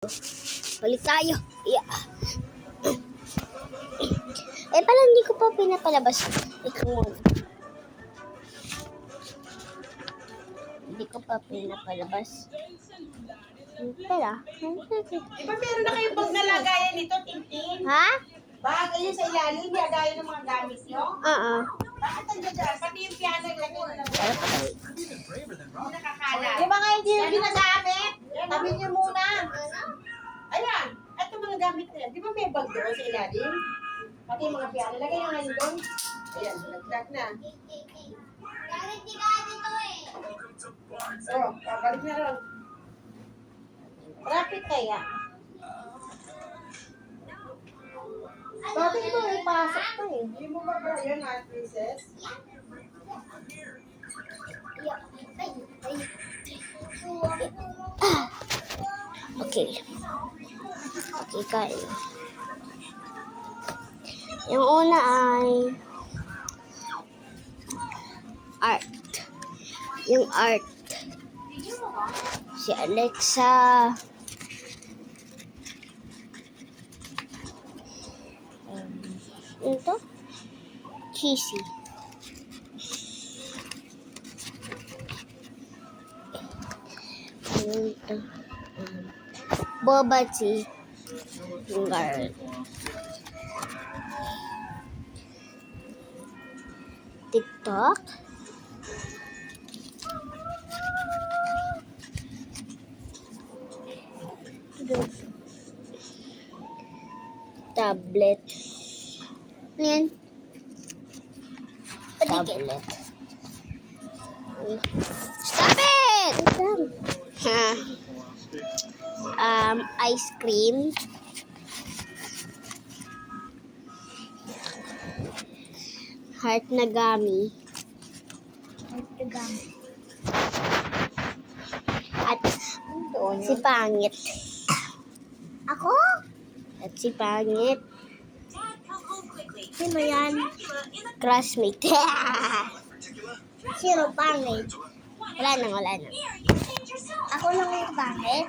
Balik tayo. Yeah. Pala hindi ko pa pinapalabas. Ikaw muna. Hindi ko pa pinapalabas. Pala. Di ba meron na kayong bag na lagayan nito, Tintin? Ha? Bag, ayun sa ilalim, lagayan ng mga gamit nyo? Oo. Bakit nandiyan dyan? Pati yung piano, lagay nyo lang. Hindi nakakalat. Yung mga hindi yung ginagamit, tabi niyo muna. Ayan, ito mga gamit na yan. Di ba may bag doon sa ilalim? Pati yung mga piano, lagay nyo ngayon doon. Ayan, nagdag na. Oh, babalik na ron. Traffic kaya. Bakit ito may pasok pa eh? Hindi mo ba ba yun, princess? Okay. Okay, kain. Yung una ay art. Yung art. Si Alexa. Ito? Cheesy. Ito. Boba tea. Girl. TikTok. Tablet. Yan. Tablet. Stop it! Ice cream. Heart na gummy. At si Pangit. Ako? At si Pangit. Sino yan? Classmate. Sino Pangit? Wala na. Ako lang yung Pangit.